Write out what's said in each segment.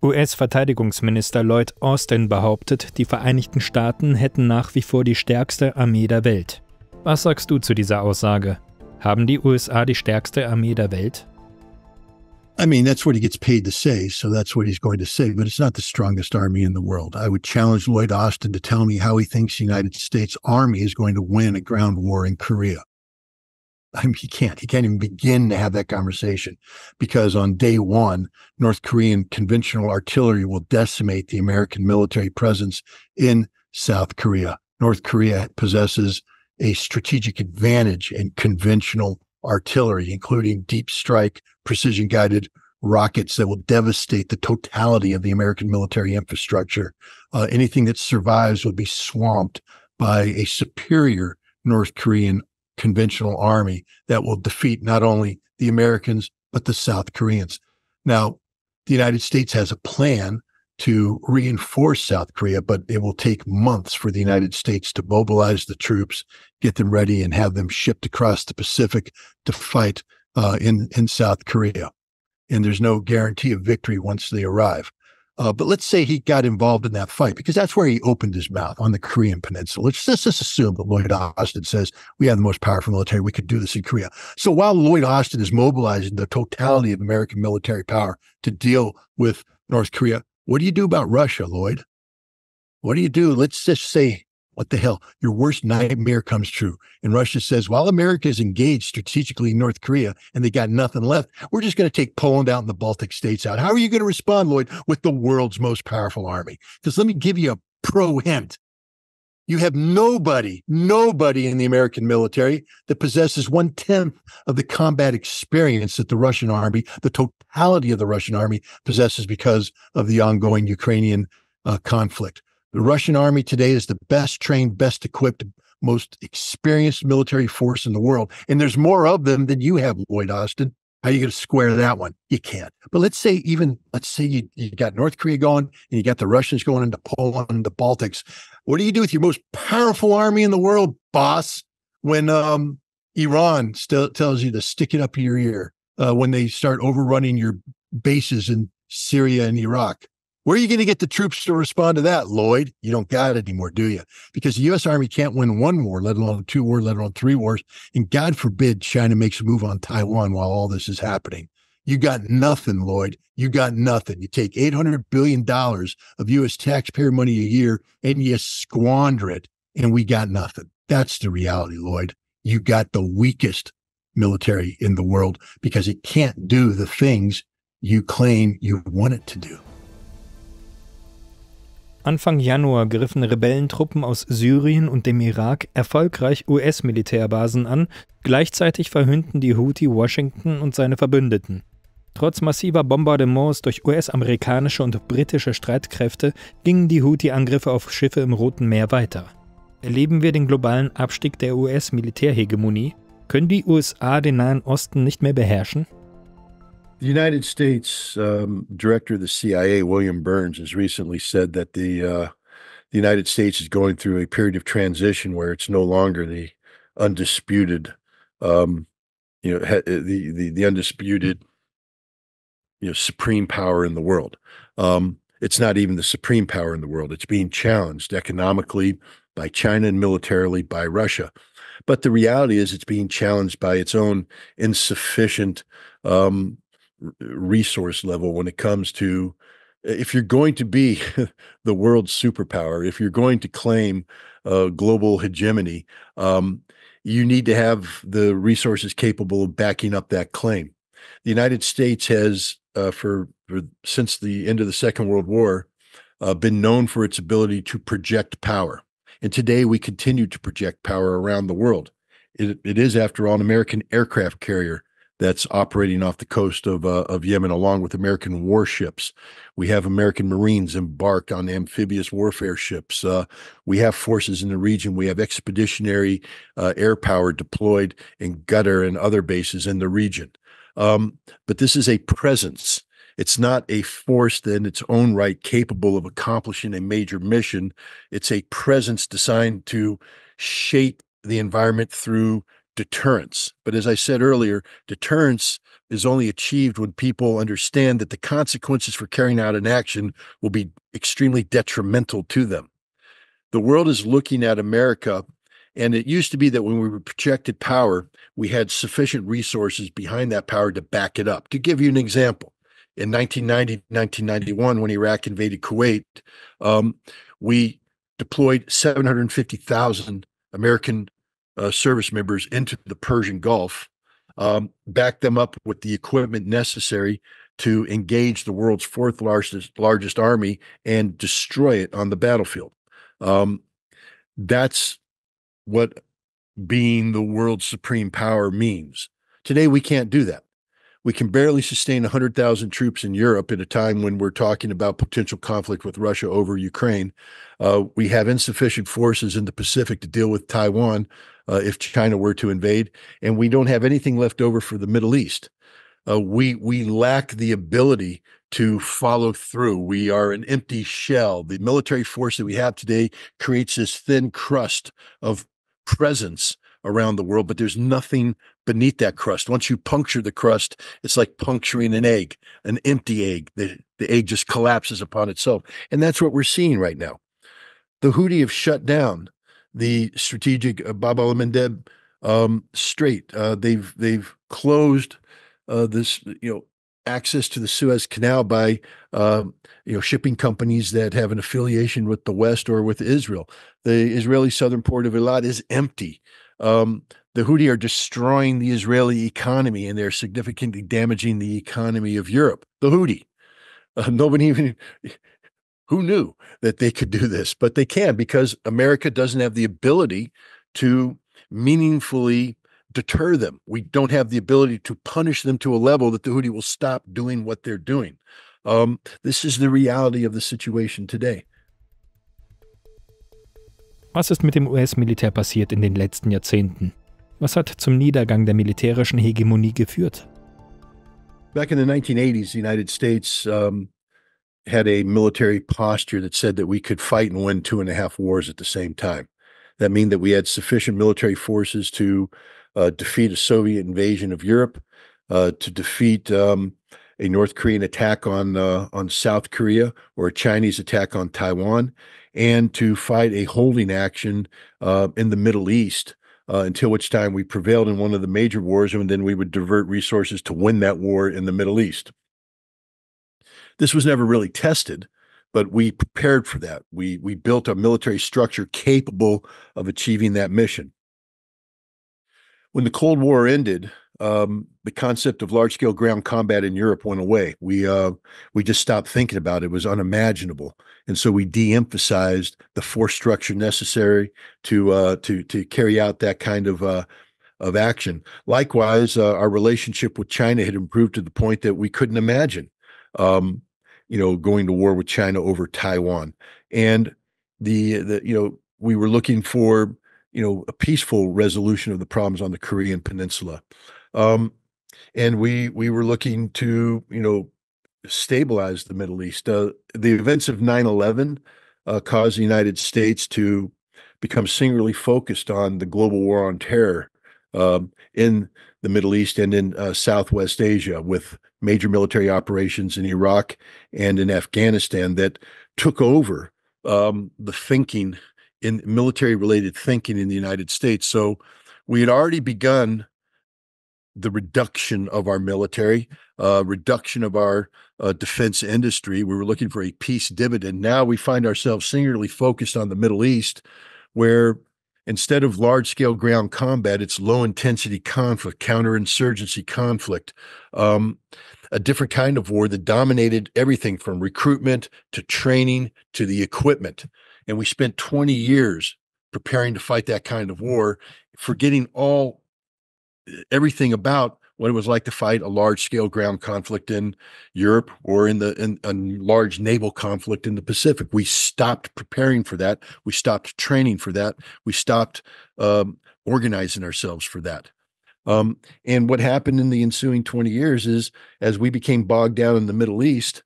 US-Verteidigungsminister Lloyd Austin behauptet, die Vereinigten Staaten hätten nach wie vor die stärkste Armee der Welt. Was sagst du zu dieser Aussage? Haben die USA die stärkste Armee der Welt? I mean, that's what he gets paid to say, so that's what he's going to say, but it's not the strongest army in the world. I would challenge Lloyd Austin to tell me how he thinks the United States Army is going to win a ground war in Korea. I mean, he can't even begin to have that conversation because on day one, North Korean conventional artillery will decimate the American military presence in South Korea. North Korea possesses a strategic advantage in conventional artillery, including deep strike, precision-guided rockets that will devastate the totality of the American military infrastructure. Anything that survives will be swamped by a superior North Korean conventional army that will defeat not only the Americans, but the South Koreans. Now, the United States has a plan to reinforce South Korea, but it will take months for the United States to mobilize the troops, get them ready, and have them shipped across the Pacific to fight in South Korea. And there's no guarantee of victory once they arrive. But let's say he got involved in that fight, because that's where he opened his mouth, on the Korean Peninsula. Let's just assume that Lloyd Austin says, we have the most powerful military, we could do this in Korea. So while Lloyd Austin is mobilizing the totality of American military power to deal with North Korea, what do you do about Russia, Lloyd? What do you do? Let's just say, what the hell? Your worst nightmare comes true. And Russia says, while America is engaged strategically in North Korea and they got nothing left, we're just going to take Poland out and the Baltic states out. How are you going to respond, Lloyd, with the world's most powerful army? Because let me give you a pro hint. You have nobody in the American military that possesses 1/10 of the combat experience that the Russian army, the totality of the Russian army, possesses because of the ongoing Ukrainian conflict. The Russian army today is the best trained, best equipped, most experienced military force in the world. And there's more of them than you have, Lloyd Austin. How are you going to square that one? You can't. But let's say you got North Korea going and you got the Russians going into Poland and the Baltics. What do you do with your most powerful army in the world, boss, when Iran still tells you to stick it up your ear, when they start overrunning your bases in Syria and Iraq? Where are you going to get the troops to respond to that, Lloyd? You don't got it anymore, do you? Because the U.S. Army can't win one war, let alone two wars, let alone three wars. And God forbid China makes a move on Taiwan while all this is happening. You got nothing, Lloyd. You got nothing. You take $800 billion of U.S. taxpayer money a year and you squander it, and we got nothing. That's the reality, Lloyd. You got the weakest military in the world because it can't do the things you claim you want it to do. Anfang Januar griffen Rebellentruppen aus Syrien und dem Irak erfolgreich US-Militärbasen an, gleichzeitig verhöhnten die Houthi Washington und seine Verbündeten. Trotz massiver Bombardements durch US-amerikanische und britische Streitkräfte gingen die Houthi-Angriffe auf Schiffe im Roten Meer weiter. Erleben wir den globalen Abstieg der US-Militärhegemonie? Können die USA den Nahen Osten nicht mehr beherrschen? The United States director of the CIA, William Burns, has recently said that the United States is going through a period of transition where it's no longer the undisputed, the undisputed, supreme power in the world. It's not even the supreme power in the world. It's being challenged economically by China and militarily by Russia. But the reality is it's being challenged by its own insufficient resource level when it comes to, if you're going to be the world's superpower, if you're going to claim global hegemony, you need to have the resources capable of backing up that claim. The United States has, since the end of the Second World War, been known for its ability to project power. And today we continue to project power around the world. It is, after all, an American aircraft carrier that's operating off the coast of Yemen, along with American warships. We have American Marines embarked on amphibious warfare ships. We have forces in the region. We have expeditionary air power deployed in Qatar and other bases in the region. But this is a presence. It's not a force that in its own right capable of accomplishing a major mission. It's a presence designed to shape the environment through deterrence. But as I said earlier, deterrence is only achieved when people understand that the consequences for carrying out an action will be extremely detrimental to them. The world is looking at America, and it used to be that when we were projected power, we had sufficient resources behind that power to back it up. To give you an example, in 1990, 1991, when Iraq invaded Kuwait, we deployed 750,000 American service members into the Persian Gulf, backed them up with the equipment necessary to engage the world's fourth largest army and destroy it on the battlefield. That's what being the world's supreme power means. Today, we can't do that. We can barely sustain 100,000 troops in Europe at a time when we're talking about potential conflict with Russia over Ukraine. We have insufficient forces in the Pacific to deal with Taiwan if China were to invade, and we don't have anything left over for the Middle East. We lack the ability to follow through. We are an empty shell. The military force that we have today creates this thin crust of presence around the world, but there's nothing beneath that crust. Once you puncture the crust, it's like puncturing an egg, an empty egg. The egg just collapses upon itself. And that's what we're seeing right now. The Houthi have shut down the strategic Bab el-Mandeb Strait. They've closed this, access to the Suez Canal by, shipping companies that have an affiliation with the West or with Israel. The Israeli southern port of Eilat is empty. The Houthi are destroying the Israeli economy, and they're significantly damaging the economy of Europe. The Houthi. Nobody even, who knew that they could do this? But they can, because America doesn't have the ability to meaningfully deter them. We don't have the ability to punish them to a level that the Houthi will stop doing what they're doing. This is the reality of the situation today. Was ist mit dem US-Militär passiert in den letzten Jahrzehnten? Was hat zum Niedergang der militärischen Hegemonie geführt? Back in the 1980s, the United States had a military posture that said that we could fight and win 2.5 wars at the same time. That meant that we had sufficient military forces to defeat a Soviet invasion of Europe, to defeat a North Korean attack on South Korea, or a Chinese attack on Taiwan, and to fight a holding action in the Middle East, until which time we prevailed in one of the major wars, and then we would divert resources to win that war in the Middle East. This was never really tested, but we prepared for that. We built a military structure capable of achieving that mission. When the Cold War ended, the concept of large-scale ground combat in Europe went away. We just stopped thinking about it. It was unimaginable, and so we de-emphasized the force structure necessary to carry out that kind of action. Likewise, our relationship with China had improved to the point that we couldn't imagine, going to war with China over Taiwan, and we were looking for a peaceful resolution of the problems on the Korean Peninsula. And we were looking to, stabilize the Middle East. The events of 9/11 caused the United States to become singularly focused on the global war on terror in the Middle East and in Southwest Asia, with major military operations in Iraq and in Afghanistan that took over the thinking in military-related thinking in the United States. So we had already begun the reduction of our military, reduction of our defense industry. We were looking for a peace dividend. Now we find ourselves singularly focused on the Middle East, where instead of large-scale ground combat, it's low-intensity conflict, counterinsurgency conflict, a different kind of war that dominated everything from recruitment to training to the equipment. And we spent 20 years preparing to fight that kind of war, forgetting everything about what it was like to fight a large-scale ground conflict in Europe or in a large naval conflict in the Pacific. We stopped preparing for that. We stopped training for that. We stopped organizing ourselves for that. And what happened in the ensuing 20 years is, as we became bogged down in the Middle East,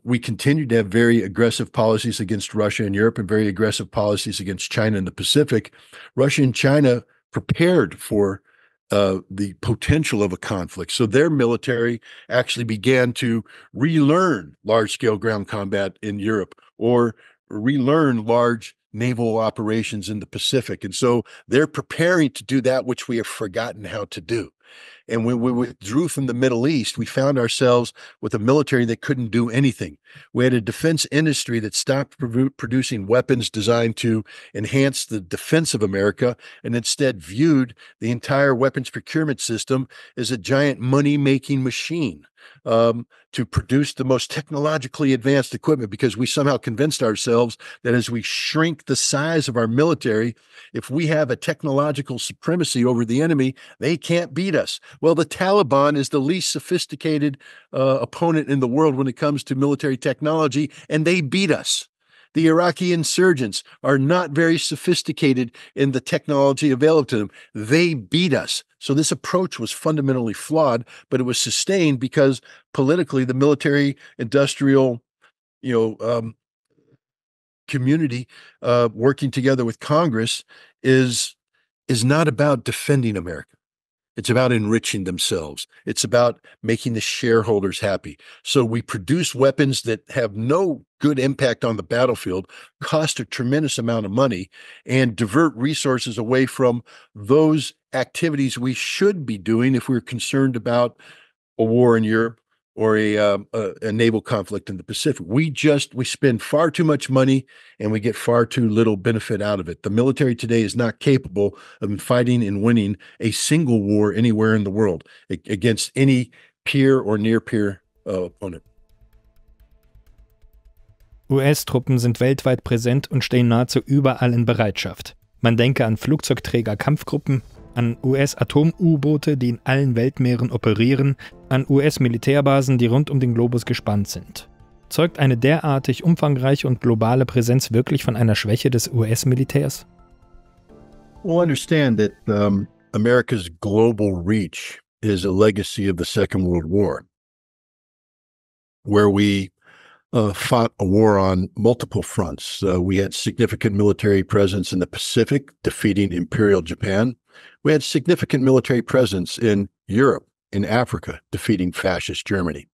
we continued to have very aggressive policies against Russia and Europe and very aggressive policies against China in the Pacific. Russia and China prepared for the potential of a conflict. So their military actually began to relearn large-scale ground combat in Europe or relearn large naval operations in the Pacific. And so they're preparing to do that which we have forgotten how to do. And when we withdrew from the Middle East, we found ourselves with a military that couldn't do anything. We had a defense industry that stopped producing weapons designed to enhance the defense of America and instead viewed the entire weapons procurement system as a giant money-making machine to produce the most technologically advanced equipment, because we somehow convinced ourselves that as we shrink the size of our military, if we have a technological supremacy over the enemy, they can't beat us. Well, the Taliban is the least sophisticated opponent in the world when it comes to military technology, and they beat us. The Iraqi insurgents are not very sophisticated in the technology available to them. They beat us. So this approach was fundamentally flawed, but it was sustained because politically the military industrial, community working together with Congress is not about defending America. It's about enriching themselves. It's about making the shareholders happy. So we produce weapons that have no good impact on the battlefield, cost a tremendous amount of money, and divert resources away from those activities we should be doing if we're concerned about a war in Europe or a naval conflict in the Pacific. We spend far too much money and we get far too little benefit out of it. The military today is not capable of fighting and winning a single war anywhere in the world against any peer or near-peer opponent. US-Truppen sind weltweit präsent und stehen nahezu überall in Bereitschaft. Man denke an Flugzeugträger-Kampfgruppen, an US-Atom-U-Boote, die in allen Weltmeeren operieren, an US-Militärbasen, die rund um den Globus gespannt sind. Zeugt eine derartig umfangreiche und globale Präsenz wirklich von einer Schwäche des US-Militärs? Well, understand that America's global reach is a legacy of the Second World War, where we fought a war on multiple fronts. We had significant military presence in the Pacific, defeating Imperial Japan. We had significant military presence in Europe, in Africa, defeating fascist Germany.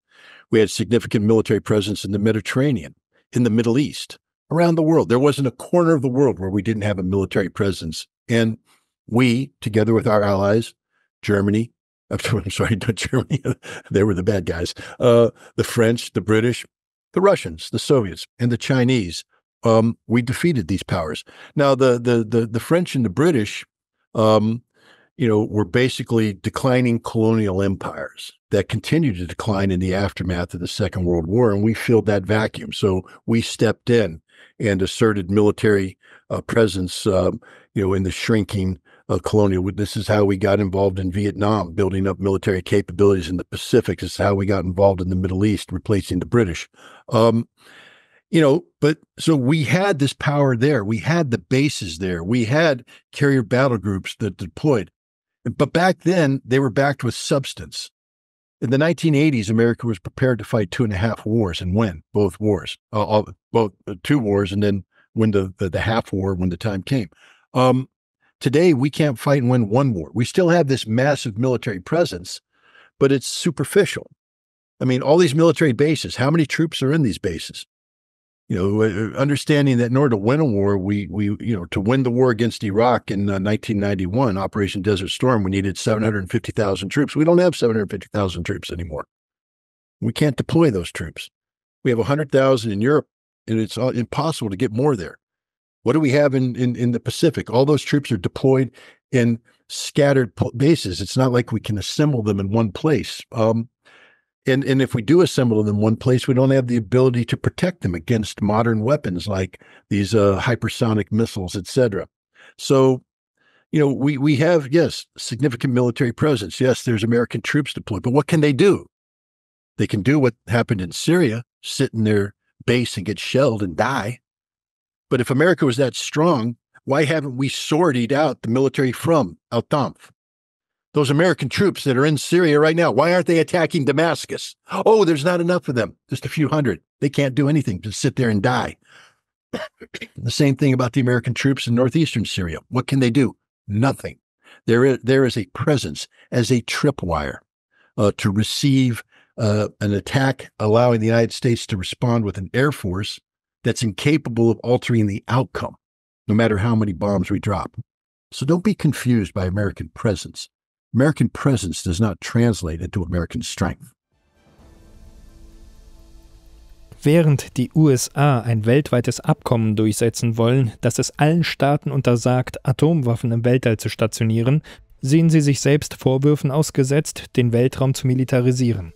We had significant military presence in the Mediterranean, in the Middle East, around the world. There wasn't a corner of the world where we didn't have a military presence. And we, together with our allies, Germany, I'm sorry, not Germany, they were the bad guys, the French, the British, the Russians, the Soviets, and the Chinese, we defeated these powers. Now, the French and the British, were basically declining colonial empires that continued to decline in the aftermath of the Second World War, and we filled that vacuum. So we stepped in and asserted military presence, in the shrinking colonial. This is how we got involved in Vietnam, building up military capabilities in the Pacific. This is how we got involved in the Middle East, replacing the British. But so we had this power there. We had the bases there. We had carrier battle groups that deployed. But back then, they were backed with substance. In the 1980s, America was prepared to fight 2.5 wars and win both wars, both 2 wars, and then win the half war when the time came. Today, we can't fight and win 1 war. We still have this massive military presence, but it's superficial. I mean, all these military bases, how many troops are in these bases? Understanding that in order to win a war, we to win the war against Iraq in 1991, Operation Desert Storm, we needed 750,000 troops. We don't have 750,000 troops anymore. We can't deploy those troops. We have 100,000 in Europe, and it's impossible to get more there. What do we have in the Pacific? All those troops are deployed in scattered bases. It's not like we can assemble them in one place. And if we do assemble them in one place, we don't have the ability to protect them against modern weapons like these hypersonic missiles, et cetera. So, we have, yes, significant military presence. Yes, there's American troops deployed, but what can they do? They can do what happened in Syria, sit in their base and get shelled and die. But if America was that strong, why haven't we sortied out the military from Al-Tanf? Those American troops that are in Syria right now, why aren't they attacking Damascus? Oh, there's not enough of them, just a few hundred. They can't do anything, just sit there and die. The same thing about the American troops in northeastern Syria. What can they do? Nothing. There is a presence as a tripwire to receive an attack, allowing the United States to respond with an air force that's incapable of altering the outcome, no matter how many bombs we drop. So don't be confused by American presence. American presence does not translate into American strength. Während die USA ein weltweites Abkommen durchsetzen wollen, das es allen Staaten untersagt, Atomwaffen im Weltall zu stationieren, sehen sie sich selbst Vorwürfen ausgesetzt, den Weltraum zu militarisieren.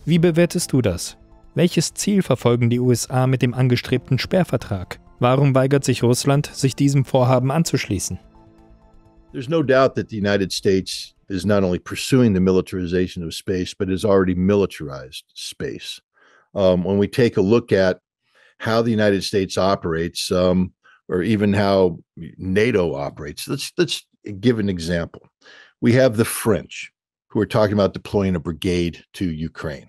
Wie bewertest du das? Welches Ziel verfolgen die USA mit dem angestrebten Sperrvertrag? Warum weigert sich Russland, sich diesem Vorhaben anzuschließen? There's no doubt that the United States is not only pursuing the militarization of space, but has already militarized space. When we take a look at how the United States operates, or even how NATO operates, let's give an example. We have the French, who are talking about deploying a brigade to Ukraine.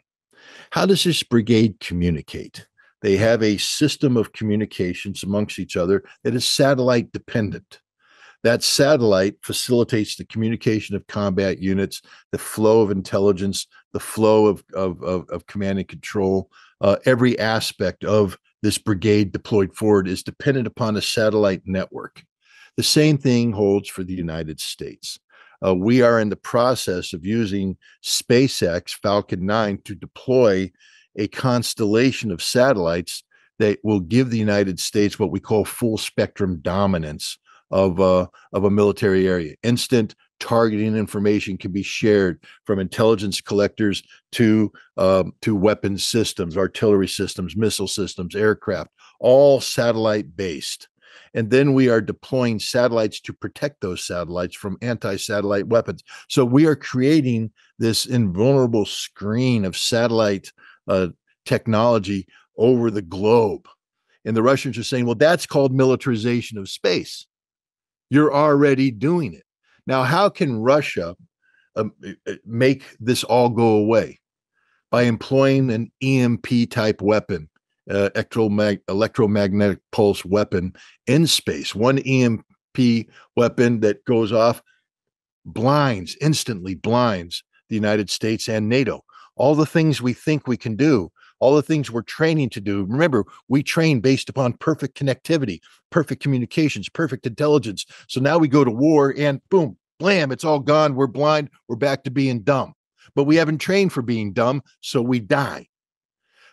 How does this brigade communicate? They have a system of communications amongst each other that is satellite dependent. That satellite facilitates the communication of combat units, the flow of intelligence, the flow of command and control. Every aspect of this brigade deployed forward is dependent upon a satellite network. The same thing holds for the United States. We are in the process of using SpaceX Falcon 9 to deploy a constellation of satellites that will give the United States what we call full spectrum dominance of a military area. Instant targeting information can be shared from intelligence collectors to weapons systems, artillery systems, missile systems, aircraft, all satellite based. And then we are deploying satellites to protect those satellites from anti-satellite weapons. So we are creating this invulnerable screen of satellite technology over the globe. And the Russians are saying, well, that's called militarization of space. You're already doing it. Now, how can Russia make this all go away? By employing an EMP type weapon, electromagnetic pulse weapon in space. One EMP weapon that goes off instantly blinds the United States and NATO. All the things we think we can do, all the things we're training to do. Remember, we train based upon perfect connectivity, perfect communications, perfect intelligence. So now we go to war and boom, blam, it's all gone. We're blind. We're back to being dumb. But we haven't trained for being dumb, so we die.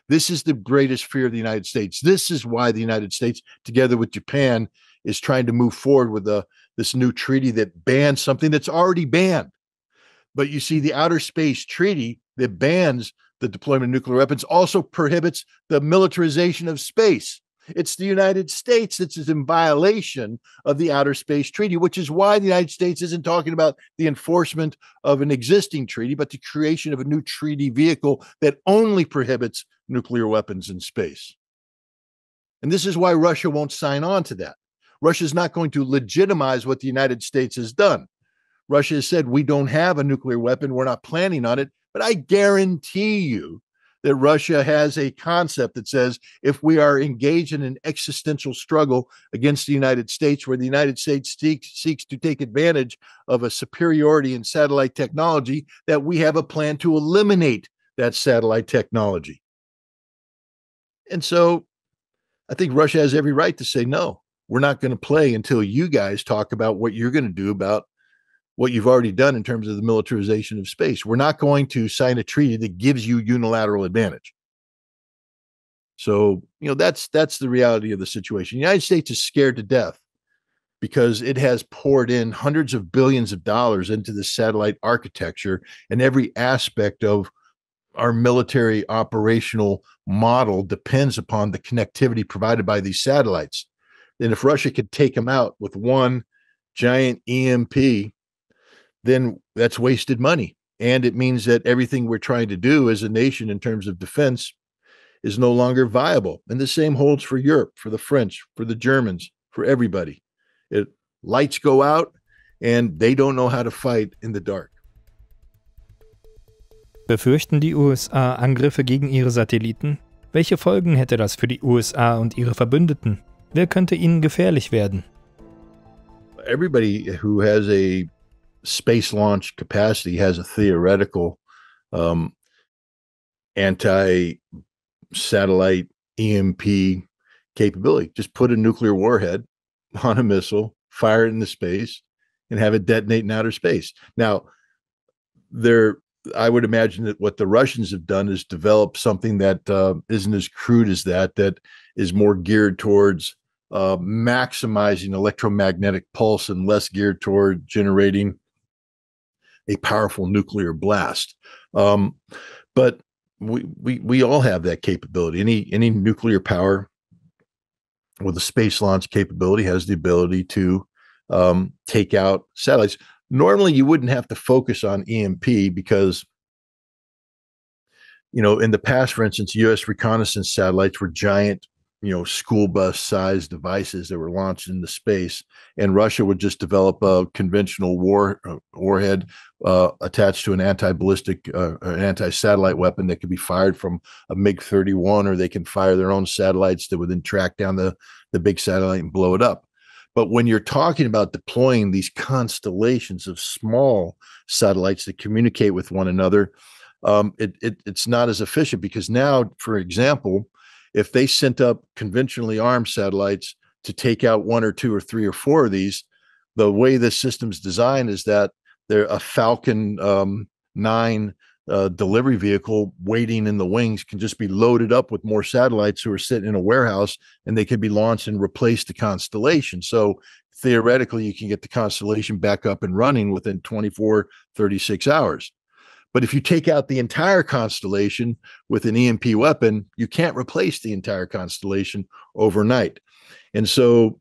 This is the greatest fear of the United States. This is why the United States, together with Japan, is trying to move forward with this new treaty that bans something that's already banned. But you see, the Outer Space Treaty that bans the deployment of nuclear weapons also prohibits the militarization of space. It's the United States that's in violation of the Outer Space Treaty, which is why the United States isn't talking about the enforcement of an existing treaty, but the creation of a new treaty vehicle that only prohibits nuclear weapons in space. And this is why Russia won't sign on to that. Russia is not going to legitimize what the United States has done. Russia has said, we don't have a nuclear weapon. We're not planning on it. But I guarantee you that Russia has a concept that says if we are engaged in an existential struggle against the United States, where the United States seeks to take advantage of a superiority in satellite technology, that we have a plan to eliminate that satellite technology. And so I think Russia has every right to say, no, we're not going to play until you guys talk about what you're going to do about what you've already done in terms of the militarization of space. We're not going to sign a treaty that gives you unilateral advantage. So, that's the reality of the situation. The United States is scared to death because it has poured in hundreds of billions of dollars into the satellite architecture, and every aspect of our military operational model depends upon the connectivity provided by these satellites. And if Russia could take them out with one giant EMP, then that's wasted money. And it means that everything we're trying to do as a nation in terms of defense is no longer viable. And the same holds for Europe, for the French, for the Germans, for everybody. Lights go out and they don't know how to fight in the dark. Befürchten die USA Angriffe gegen ihre Satelliten? Welche Folgen hätte das für die USA und ihre Verbündeten? Wer könnte ihnen gefährlich werden? Everybody who has a space launch capacity has a theoretical um, anti-satellite EMP capability. Just put a nuclear warhead on a missile, fire it into space, and have it detonate in outer space. Now, I would imagine that what the Russians have done is develop something that isn't as crude as that is more geared towards maximizing electromagnetic pulse and less geared toward generating a powerful nuclear blast. But we all have that capability. Any nuclear power with a space launch capability has the ability to take out satellites. Normally, you wouldn't have to focus on EMP because, in the past, for instance, U.S. reconnaissance satellites were giant, school bus sized devices that were launched into space, and Russia would just develop a conventional warhead attached to an anti-ballistic, an anti-satellite weapon that could be fired from a MiG-31, or they can fire their own satellites that would then track down the big satellite and blow it up. But when you're talking about deploying these constellations of small satellites that communicate with one another, it's not as efficient, because now, for example, if they sent up conventionally armed satellites to take out 1 or 2 or 3 or 4 of these, the way the system's designed is that they're a Falcon 9 delivery vehicle waiting in the wings can just be loaded up with more satellites who are sitting in a warehouse, and they can be launched and replace the constellation. So theoretically, you can get the constellation back up and running within 24, 36 hours. But if you take out the entire constellation with an EMP weapon, you can't replace the entire constellation overnight. And so,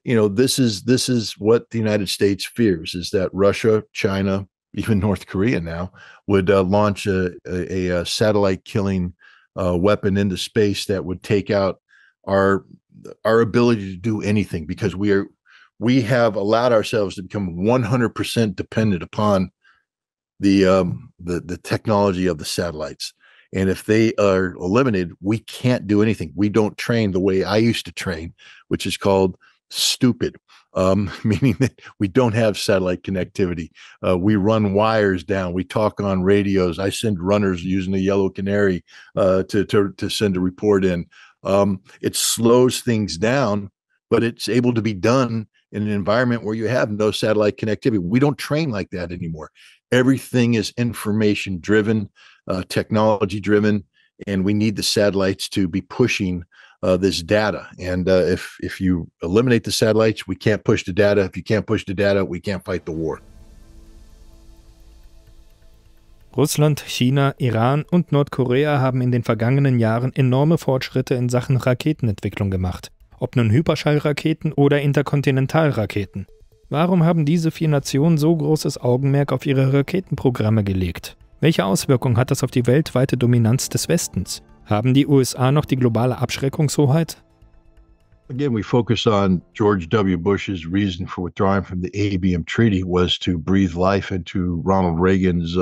this is what the United States fears, is that Russia, China, even North Korea now would launch a satellite killing weapon into space that would take out our ability to do anything, because we have allowed ourselves to become 100% dependent upon the technology of the satellites. And if they are eliminated, we can't do anything. We don't train the way I used to train, which is called stupid, meaning that we don't have satellite connectivity. We run wires down. We talk on radios. I send runners using a yellow canary to send a report in. It slows things down, but it's able to be done in an environment where you have no satellite connectivity. We don't train like that anymore. Everything is information driven, technology driven, and we need the satellites to be pushing this data. And if you eliminate the satellites, we can't push the data. If you can't push the data, we can't fight the war. Russland, China, Iran und Nordkorea haben in den vergangenen Jahren enorme Fortschritte in Sachen Raketenentwicklung gemacht. Ob nun Hyperschallraketen oder Interkontinentalraketen. Warum haben diese 4 Nationen so großes Augenmerk auf ihre Raketenprogramme gelegt? Welche Auswirkungen hat das auf die weltweite Dominanz des Westens? Haben die USA noch die globale Abschreckungshoheit? Again, we focus on George W. Bush's reason for withdrawing from the ABM Treaty was to breathe life into Ronald Reagan's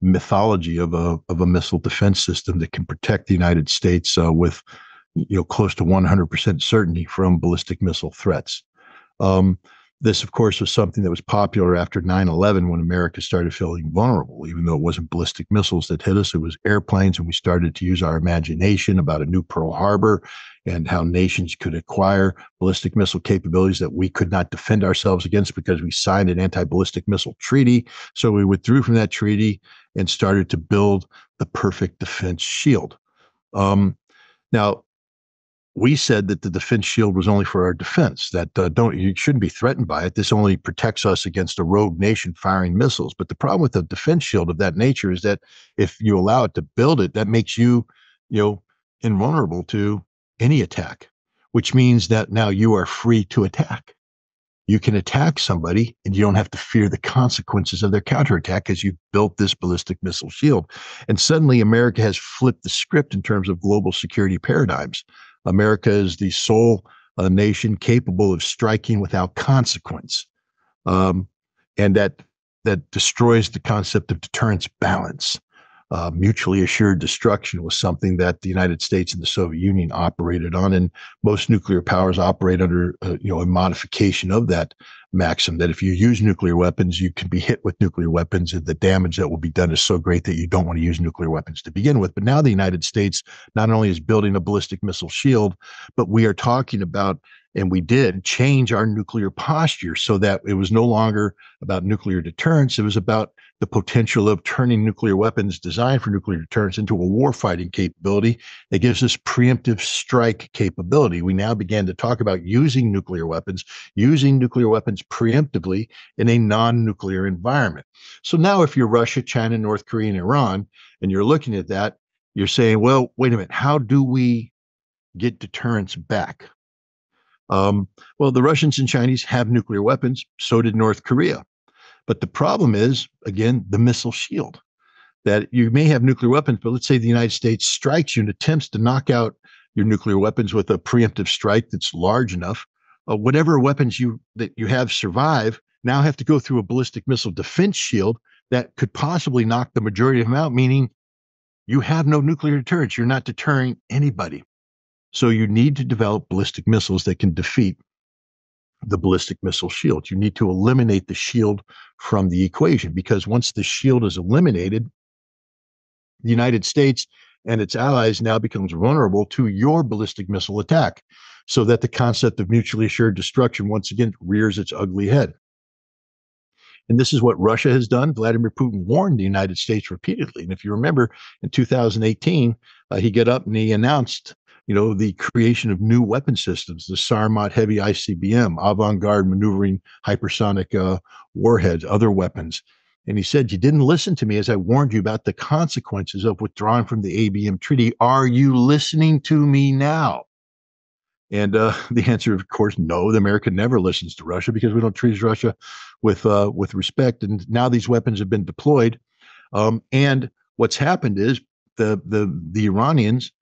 mythology of a missile defense system that can protect the United States with close to 100% certainty from ballistic missile threats. This, of course, was something that was popular after 9/11, when America started feeling vulnerable. Even though it wasn't ballistic missiles that hit us, it was airplanes, and we started to use our imagination about a new Pearl Harbor and how nations could acquire ballistic missile capabilities that we could not defend ourselves against because we signed an anti-ballistic missile treaty. So we withdrew from that treaty and started to build the perfect defense shield. Now, we said that the defense shield was only for our defense, that you shouldn't be threatened by it. This only protects us against a rogue nation firing missiles. But the problem with a defense shield of that nature is that if you allow it to build it, that makes you, invulnerable to any attack, which means that now you are free to attack. You can attack somebody and you don't have to fear the consequences of their counterattack because you've built this ballistic missile shield. And suddenly America has flipped the script in terms of global security paradigms. America is the sole nation capable of striking without consequence. And that destroys the concept of deterrence balance. Mutually assured destruction was something that the United States and the Soviet Union operated on, and most nuclear powers operate under a modification of that maxim that if you use nuclear weapons, you can be hit with nuclear weapons, and the damage that will be done is so great that you don't want to use nuclear weapons to begin with. But now the United States not only is building a ballistic missile shield, but we are talking about, and we did change our nuclear posture so that it was no longer about nuclear deterrence. It was about the potential of turning nuclear weapons designed for nuclear deterrence into a warfighting capability that gives us preemptive strike capability. We now began to talk about using nuclear weapons preemptively in a non-nuclear environment. So now if you're Russia, China, North Korea, and Iran, and you're looking at that, you're saying, well, wait a minute, how do we get deterrence back? Well, the Russians and Chinese have nuclear weapons. So did North Korea. But the problem is, again, the missile shield, that you may have nuclear weapons, but let's say the United States strikes you and attempts to knock out your nuclear weapons with a preemptive strike that's large enough. Whatever weapons that you have survive now have to go through a ballistic missile defense shield that could possibly knock the majority of them out, meaning you have no nuclear deterrence. You're not deterring anybody. So you need to develop ballistic missiles that can defeat the ballistic missile shield. You need to eliminate the shield from the equation, because once the shield is eliminated, the United States and its allies now becomes vulnerable to your ballistic missile attack, so that the concept of mutually assured destruction once again rears its ugly head. And this is what Russia has done. Vladimir Putin warned the United States repeatedly. And if you remember, in 2018, he got up and he announced the creation of new weapon systems, the Sarmat heavy ICBM, avant-garde maneuvering hypersonic warheads, other weapons. And he said, you didn't listen to me as I warned you about the consequences of withdrawing from the ABM treaty. Are you listening to me now? And the answer, of course, no. America never listens to Russia because we don't treat Russia with respect. And now these weapons have been deployed. And what's happened is the Iranians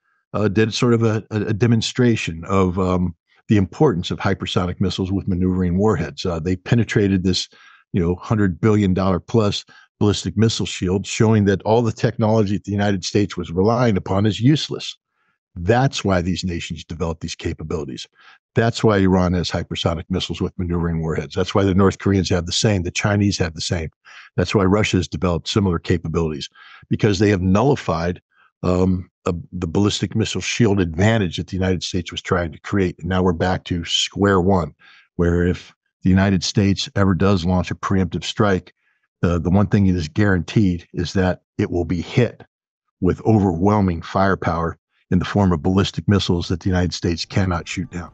did sort of a demonstration of the importance of hypersonic missiles with maneuvering warheads. They penetrated this, $100 billion plus ballistic missile shield, showing that all the technology that the United States was relying upon is useless. That's why these nations developed these capabilities. That's why Iran has hypersonic missiles with maneuvering warheads. That's why the North Koreans have the same. The Chinese have the same. That's why Russia has developed similar capabilities, because they have nullified the ballistic missile shield advantage that the United States was trying to create. And now we're back to square one, where if the United States ever does launch a preemptive strike, the one thing that is guaranteed is that it will be hit with overwhelming firepower in the form of ballistic missiles that the United States cannot shoot down.